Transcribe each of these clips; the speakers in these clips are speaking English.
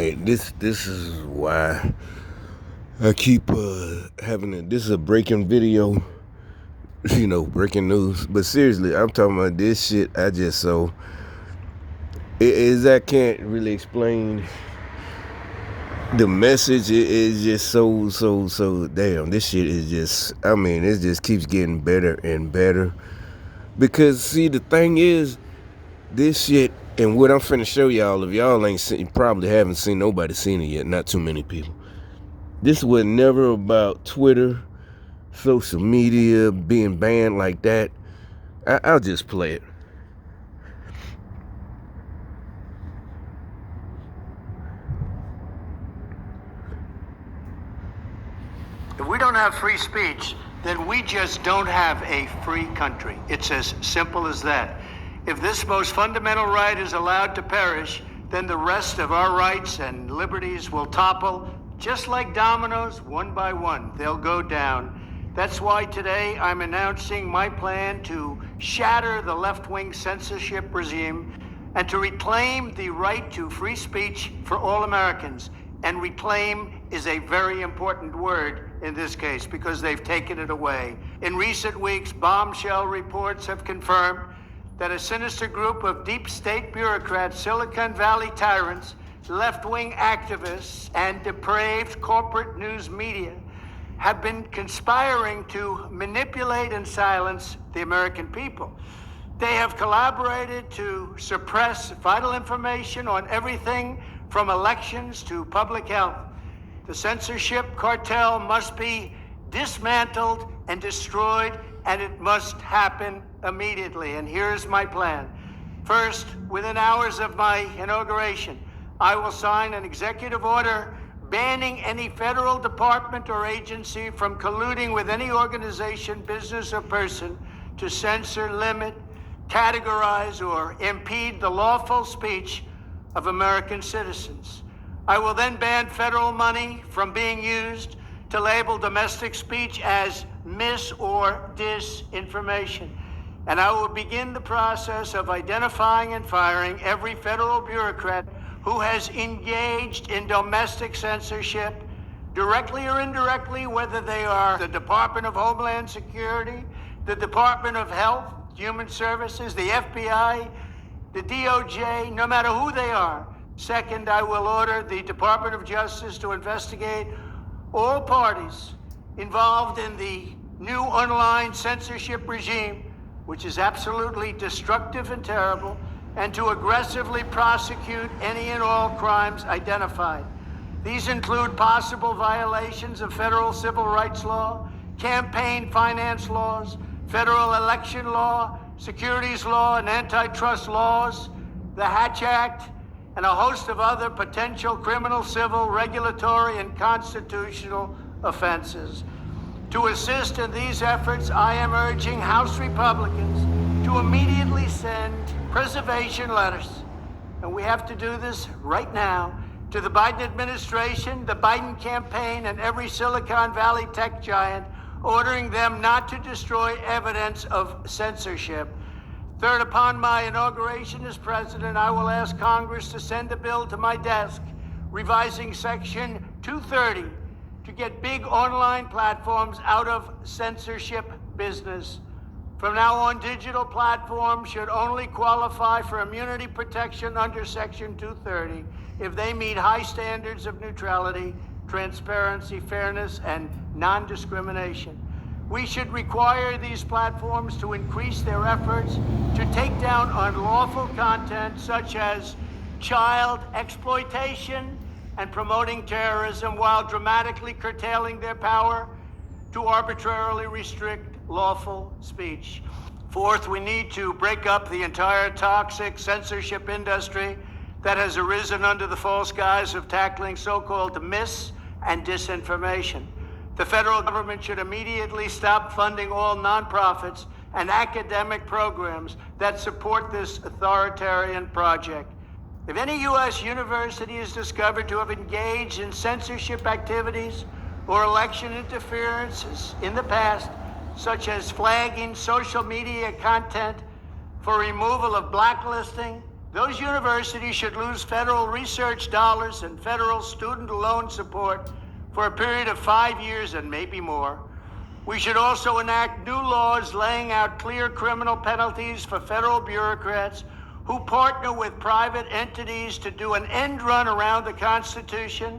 right, this is why I keep having it. This is a breaking video, breaking news. But seriously, I'm talking about this shit. I just I can't really explain the message. It is just so damn. This shit is just. I mean, it just keeps getting better and better. Because see, the thing is, this shit and what I'm finna show y'all. If y'all ain't seen, probably haven't seen, nobody seen it yet. Not too many people. This was never about Twitter, social media being banned like that. I'll just play it. If we don't have free speech, then we just don't have a free country. It's as simple as that. If this most fundamental right is allowed to perish, then the rest of our rights and liberties will topple, just like dominoes, one by one. They'll go down. That's why today I'm announcing my plan to shatter the left-wing censorship regime and to reclaim the right to free speech for all Americans. And reclaim is a very important word in this case because they've taken it away. In recent weeks, bombshell reports have confirmed that a sinister group of deep state bureaucrats, Silicon Valley tyrants, left-wing activists, and depraved corporate news media have been conspiring to manipulate and silence the American people. They have collaborated to suppress vital information on everything from elections to public health. The censorship cartel must be dismantled and destroyed, and it must happen immediately. And here's my plan. First, within hours of my inauguration, I will sign an executive order banning any federal department or agency from colluding with any organization, business, or person to censor, limit, categorize, or impede the lawful speech of American citizens. I will then ban federal money from being used to label domestic speech as mis- or disinformation. And I will begin the process of identifying and firing every federal bureaucrat who has engaged in domestic censorship, directly or indirectly, whether they are the Department of Homeland Security, the Department of Health, Human Services, the FBI, the DOJ, no matter who they are. Second, I will order the Department of Justice to investigate all parties involved in the new online censorship regime, which is absolutely destructive and terrible, and to aggressively prosecute any and all crimes identified. These include possible violations of federal civil rights law, campaign finance laws, federal election law, securities law, and antitrust laws, the Hatch Act, and a host of other potential criminal, civil, regulatory, and constitutional offenses. To assist in these efforts, I am urging House Republicans to immediately send preservation letters, and we have to do this right now, to the Biden administration, the Biden campaign, and every Silicon Valley tech giant, ordering them not to destroy evidence of censorship. Third, upon my inauguration as president, I will ask Congress to send a bill to my desk revising Section 230 to get big online platforms out of censorship business. From now on, digital platforms should only qualify for immunity protection under Section 230 if they meet high standards of neutrality, transparency, fairness, and non-discrimination. We should require these platforms to increase their efforts to take down unlawful content such as child exploitation and promoting terrorism, while dramatically curtailing their power to arbitrarily restrict lawful speech. Fourth, we need to break up the entire toxic censorship industry that has arisen under the false guise of tackling so-called mis- and disinformation. The federal government should immediately stop funding all nonprofits and academic programs that support this authoritarian project. If any U.S. university is discovered to have engaged in censorship activities or election interferences in the past, such as flagging social media content for removal of blacklisting, Those universities should lose federal research dollars and federal student loan support for a period of 5 years and maybe more. We should also enact new laws laying out clear criminal penalties for federal bureaucrats who partner with private entities to do an end run around the Constitution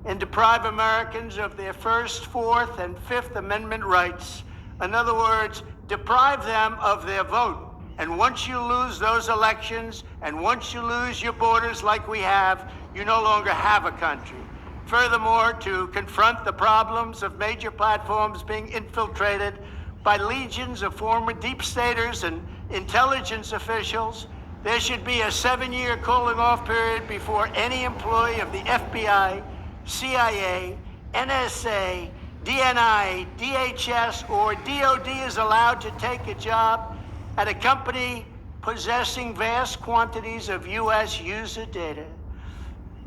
and deprive Americans of their First, Fourth, and Fifth Amendment rights. In other words, deprive them of their vote. And once you lose those elections, and once you lose your borders like we have, you no longer have a country. Furthermore, to confront the problems of major platforms being infiltrated by legions of former deep staters and intelligence officials, there should be a 7-year cooling off period before any employee of the FBI, CIA, NSA, DNI, DHS, or DOD is allowed to take a job at a company possessing vast quantities of U.S. user data.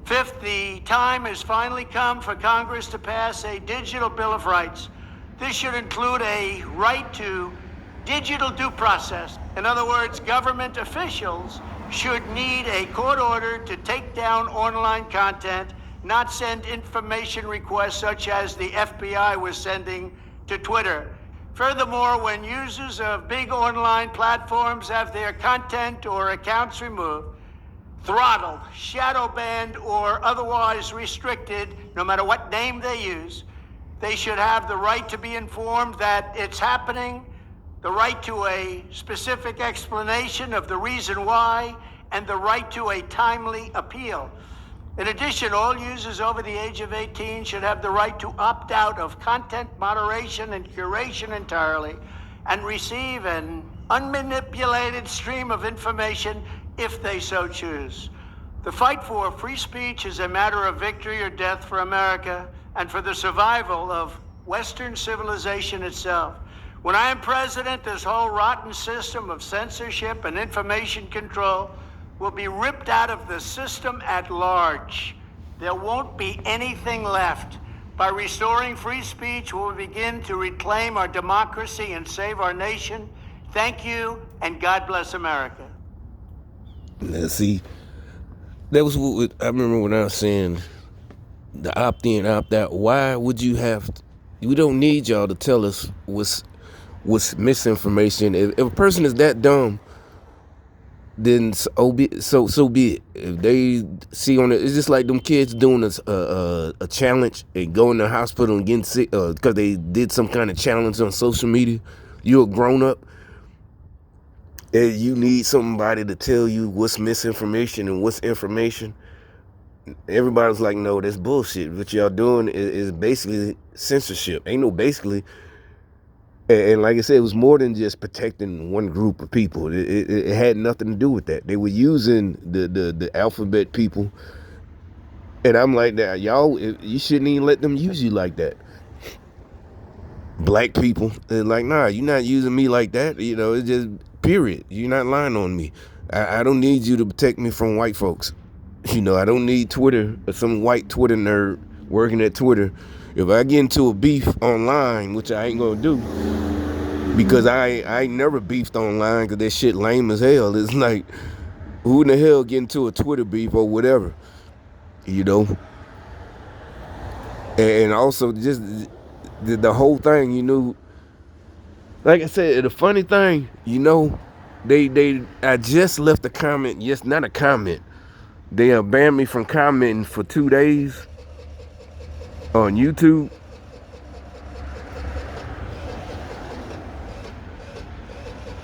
Fifth, the time has finally come for Congress to pass a digital Bill of Rights. This should include a right to digital due process. In other words, government officials should need a court order to take down online content, not send information requests such as the FBI was sending to Twitter. Furthermore, when users of big online platforms have their content or accounts removed, throttled, shadow banned, or otherwise restricted, no matter what name they use, they should have the right to be informed that it's happening, the right to a specific explanation of the reason why, and the right to a timely appeal. In addition, all users over the age of 18 should have the right to opt out of content moderation and curation entirely and receive an unmanipulated stream of information if they so choose. The fight for free speech is a matter of victory or death for America and for the survival of Western civilization itself. When I am president, this whole rotten system of censorship and information control will be ripped out of the system at large. There won't be anything left. By restoring free speech, we'll begin to reclaim our democracy and save our nation. Thank you, and God bless America. Now, see, that was what I remember when I was saying the opt-in, opt-out. Why would you have? We don't need y'all to tell us what's misinformation. If a person is that dumb, then so be it. If they see on it, it's just like them kids doing a challenge and going to the hospital and getting sick because they did some kind of challenge on social media. You're a grown up, and you need somebody to tell you what's misinformation and what's information. Everybody's like, no, that's bullshit. What y'all doing is basically censorship. Ain't no basically. And like I said, it was more than just protecting one group of people. It had nothing to do with that. They were using the alphabet people. And I'm like, that y'all, you shouldn't even let them use you like that. Black people, they're like, nah, you're not using me like that. You know, it's just, period. You're not lying on me. I don't need you to protect me from white folks. You know, I don't need Twitter or some white Twitter nerd working at Twitter. If I get into a beef online, which I ain't gonna do, because I ain't never beefed online because that shit lame as hell. It's like, who in the hell get into a Twitter beef or whatever, you know? And also just the whole thing, you know, like I said, the funny thing, you know, I just left a comment, yes, not a comment. They banned me from commenting for 2 days on YouTube.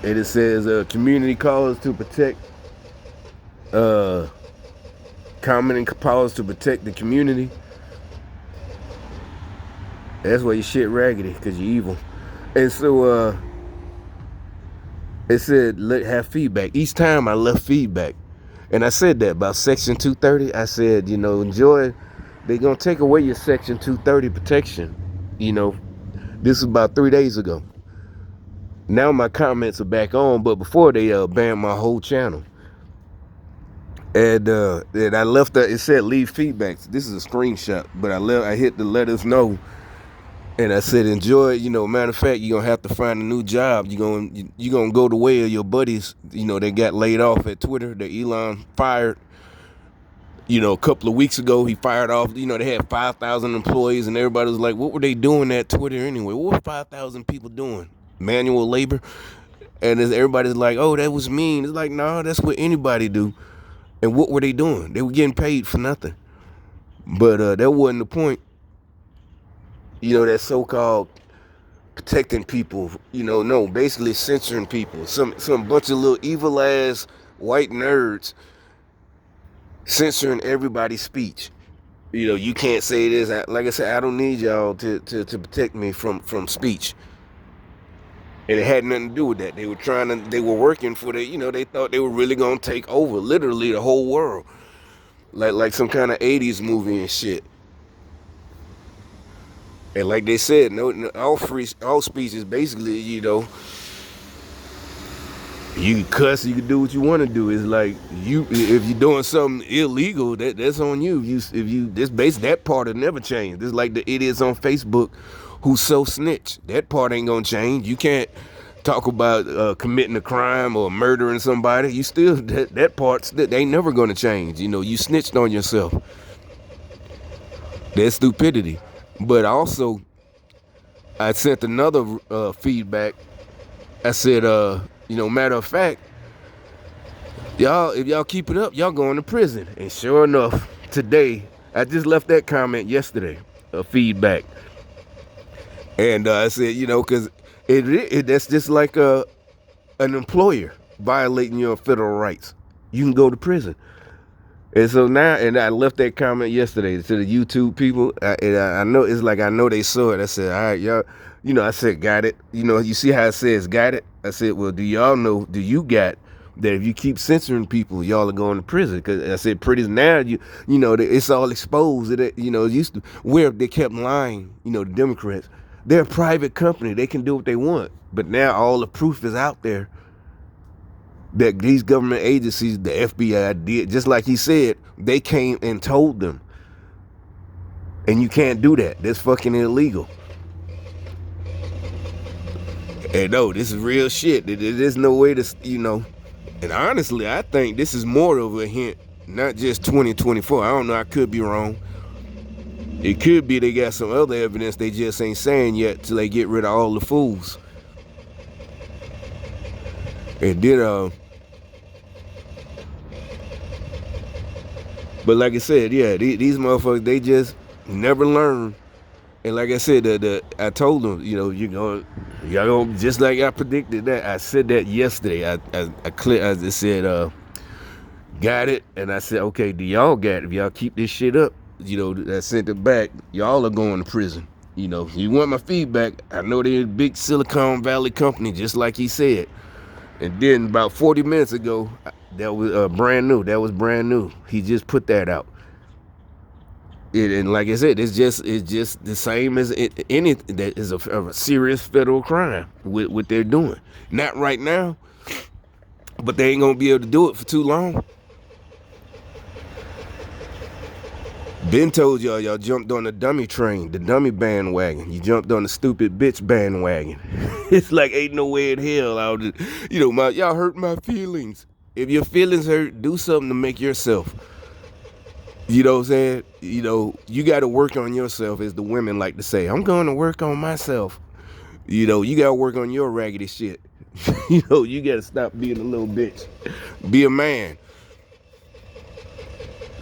And it says community calls to protect commenting powers to protect the community. That's why you shit raggedy, because you're evil. And so it said have feedback. Each time I left feedback. And I said that about Section 230. I said, you know, enjoy. They're going to take away your Section 230 protection. You know, this was about 3 days ago. Now my comments are back on, but before they banned my whole channel. And I left it said leave feedback. This is a screenshot, but I hit the let us know. And I said, enjoy it. Matter of fact, you're gonna have to find a new job. You're gonna go the way of your buddies. They got laid off at Twitter. That Elon fired. A couple of weeks ago, he fired off. They had 5,000 employees, and everybody was like, "What were they doing at Twitter anyway? What were 5,000 people doing? Manual labor?" And everybody's like, "Oh, that was mean." It's like, no, that's what anybody do. And what were they doing? They were getting paid for nothing. But that wasn't the point. That so-called protecting people. No, basically censoring people. Some bunch of little evil ass white nerds censoring everybody's speech. You can't say this. Like I said, I don't need y'all to protect me from speech. And it had nothing to do with that. They were working for they thought they were really gonna take over literally the whole world. Like some kind of 80s movie and shit. And like they said, no, all speech is basically, you can cuss, you can do what you want to do. It's like if you're doing something illegal, that's on you. That part will never change. It's like the idiots on Facebook who so snitch. That part ain't gonna change. You can't talk about committing a crime or murdering somebody. You still that part they ain't never gonna change. You snitched on yourself. That's stupidity. But also, I sent another feedback. I said, matter of fact, if y'all keep it up, y'all going to prison. And sure enough, today, I just left that comment yesterday, a feedback. And I said, because that's just like an employer violating your federal rights. You can go to prison. And so now, and I left that comment yesterday to the YouTube people. I know it's like I know they saw it. I said, all right, y'all. I said, got it. You see how it says, got it? I said, well, do you got that if you keep censoring people, y'all are going to prison? Because I said, pretty now, it's all exposed. It used to, where they kept lying, the Democrats. They're a private company. They can do what they want. But now all the proof is out there that these government agencies, the FBI did, just like he said, they came and told them. And you can't do that. That's fucking illegal. And no, this is real shit. There's no way to, and honestly, I think this is more of a hint, not just 2024. I don't know, I could be wrong. It could be they got some other evidence they just ain't saying yet till they get rid of all the fools. And then, but like I said, yeah, these motherfuckers, they just never learn. And like I said, I told them, y'all gonna, just like I predicted that. I said that yesterday. I just said, got it. And I said, okay, do y'all got it? If y'all keep this shit up, I sent it back. Y'all are going to prison. You want my feedback. I know they're a big Silicon Valley company, just like he said. And then about 40 minutes ago, that was brand new. That was brand new. He just put that out. And like I said, it's just the same as any that is a serious federal crime with what they're doing. Not right now, but they ain't gonna be able to do it for too long. Ben told y'all jumped on the dummy train, the dummy bandwagon. You jumped on the stupid bitch bandwagon. It's like ain't no way in hell I would, y'all hurt my feelings. If your feelings hurt, do something to make yourself. You know what I'm saying? You got to work on yourself, as the women like to say. I'm going to work on myself. You got to work on your raggedy shit. You got to stop being a little bitch. Be a man.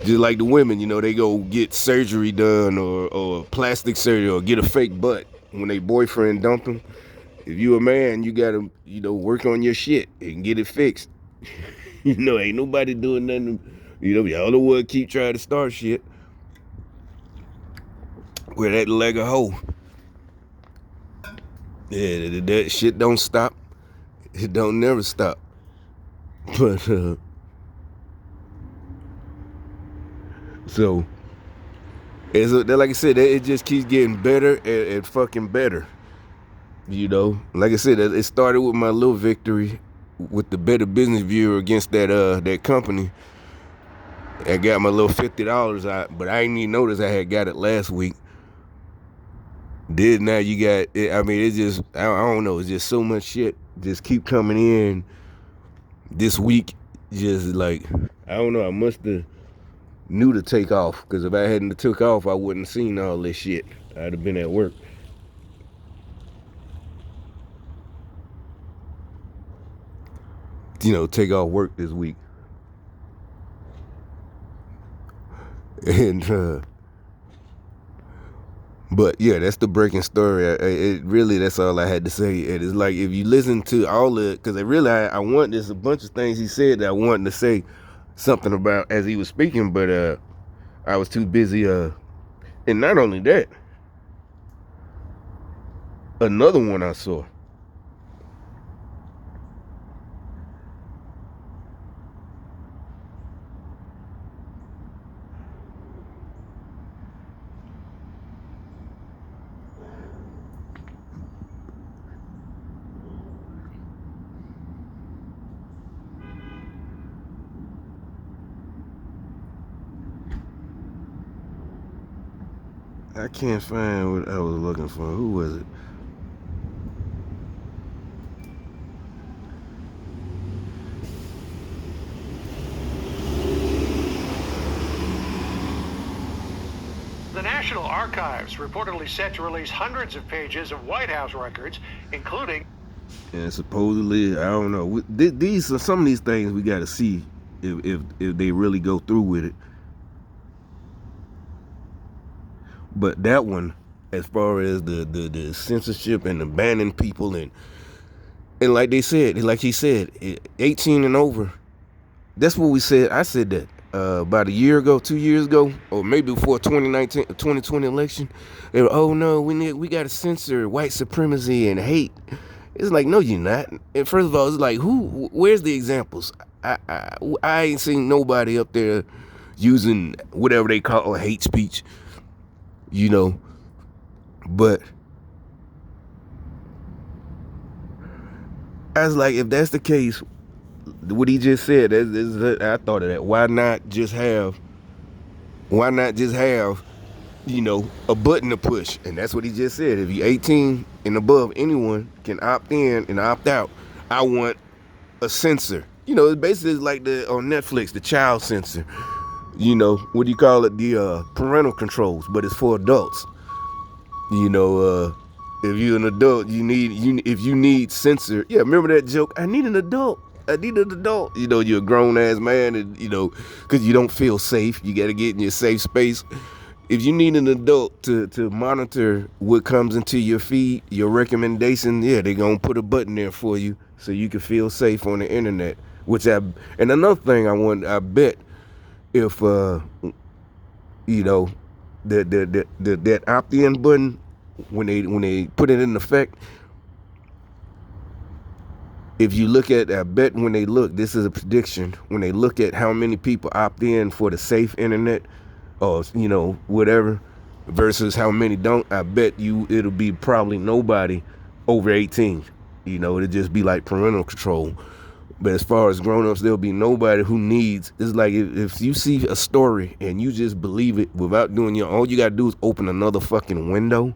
Just like the women, they go get surgery done or plastic surgery or get a fake butt when they boyfriend dump them. If you a man, you got to, work on your shit and get it fixed. Ain't nobody doing nothing. Y'all the one keep trying to start shit. Where that leg of hoe. Yeah, that shit don't stop. It don't never stop. But, so, like I said, it just keeps getting better and fucking better. Like I said, it started with my little victory with the Better Business Bureau against that company. I got my little $50 out, but I didn't even notice I had got it last week. Then now you got, I mean, it's just, I don't know, it's just so much shit just keep coming in this week. Just like, I don't know, I must have knew to take off, because if I hadn't took off, I wouldn't have seen all this shit. I'd have been at work. You know, take off work this week. And but yeah, that's the breaking story. It really, that's all I had to say. And it's like, if you listen to all of it, because I want, there's a bunch of things he said that I wanted to say something about as he was speaking, but I was too busy. And not only that, another one I saw. I can't find what I was looking for. Who was it? The National Archives reportedly set to release hundreds of pages of White House records, including... And supposedly, I don't know. These are some of these things we got to see if they really go through with it. But that one, as far as the censorship and the banning people, and like they said, like he said, 18 and over. That's what we said. I said that about a year ago, 2 years ago, or maybe before 2020 election. They were, oh no, we got to censor white supremacy and hate. It's like, no, you're not. And first of all, it's like, where's the examples? I ain't seen nobody up there using whatever they call hate speech. You know, but I was like, if that's the case, what he just said, I thought of that. Why not just have, you know, a button to push? And that's what he just said. If you're 18 and above, anyone can opt in and opt out. I want a censor. You know, it's basically like on Netflix, the child censor. You know, what do you call it? The parental controls, but it's for adults. You know, if you're an adult, if you need censor. Yeah, remember that joke? I need an adult. You know, you're a grown ass man, and you know, because you don't feel safe, you got to get in your safe space. If you need an adult to monitor what comes into your feed, your recommendation, yeah, they're gonna put a button there for you so you can feel safe on the internet. And another thing I bet if you know, that opt-in button, when they put it in effect, if you look at, I bet when they look, this is a prediction, when they look at how many people opt in for the safe internet, or you know, whatever, versus how many don't, I bet you it'll be probably nobody over 18. You know, it'll just be like parental control. But as far as grown-ups, there'll be nobody who needs. It's like if you see a story and you just believe it without doing all you gotta do is open another fucking window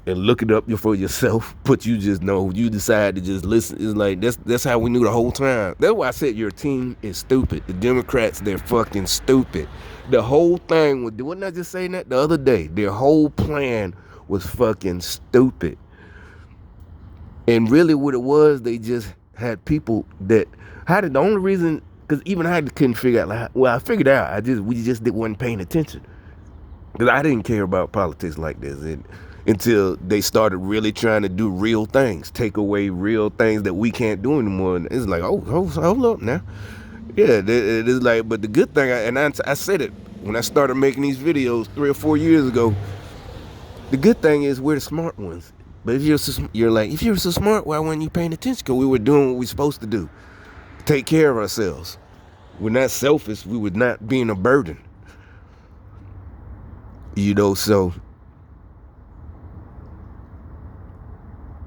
and look it up for yourself. But you just know, you decide to just listen. It's like that's how we knew the whole time. That's why I said your team is stupid. The Democrats, they're fucking stupid. The whole thing wasn't I just saying that the other day? Their whole plan was fucking stupid. And really what it was, they just had people that had it. The only reason, because even I couldn't figure out, like, well, I figured out, we just wasn't paying attention. Because I didn't care about politics like this until they started really trying to do real things, take away real things that we can't do anymore. And it's like, hold up now. Yeah, it is like, but the good thing, I said it when I started making these videos 3 or 4 years ago, the good thing is we're the smart ones. But if you're so smart, why weren't you paying attention? Because we were doing what we're supposed to do. Take care of ourselves. We're not selfish. We were not being a burden. You know, so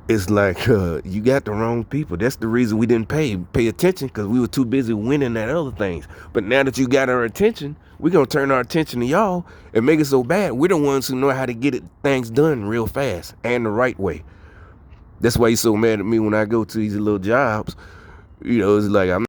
it's like you got the wrong people. That's the reason we didn't pay attention, because we were too busy winning at other things. But now that you got our attention, we're gonna turn our attention to y'all and make it so bad. We're the ones who know how to get things done real fast and the right way. That's why he's so mad at me when I go to these little jobs. It's like I'm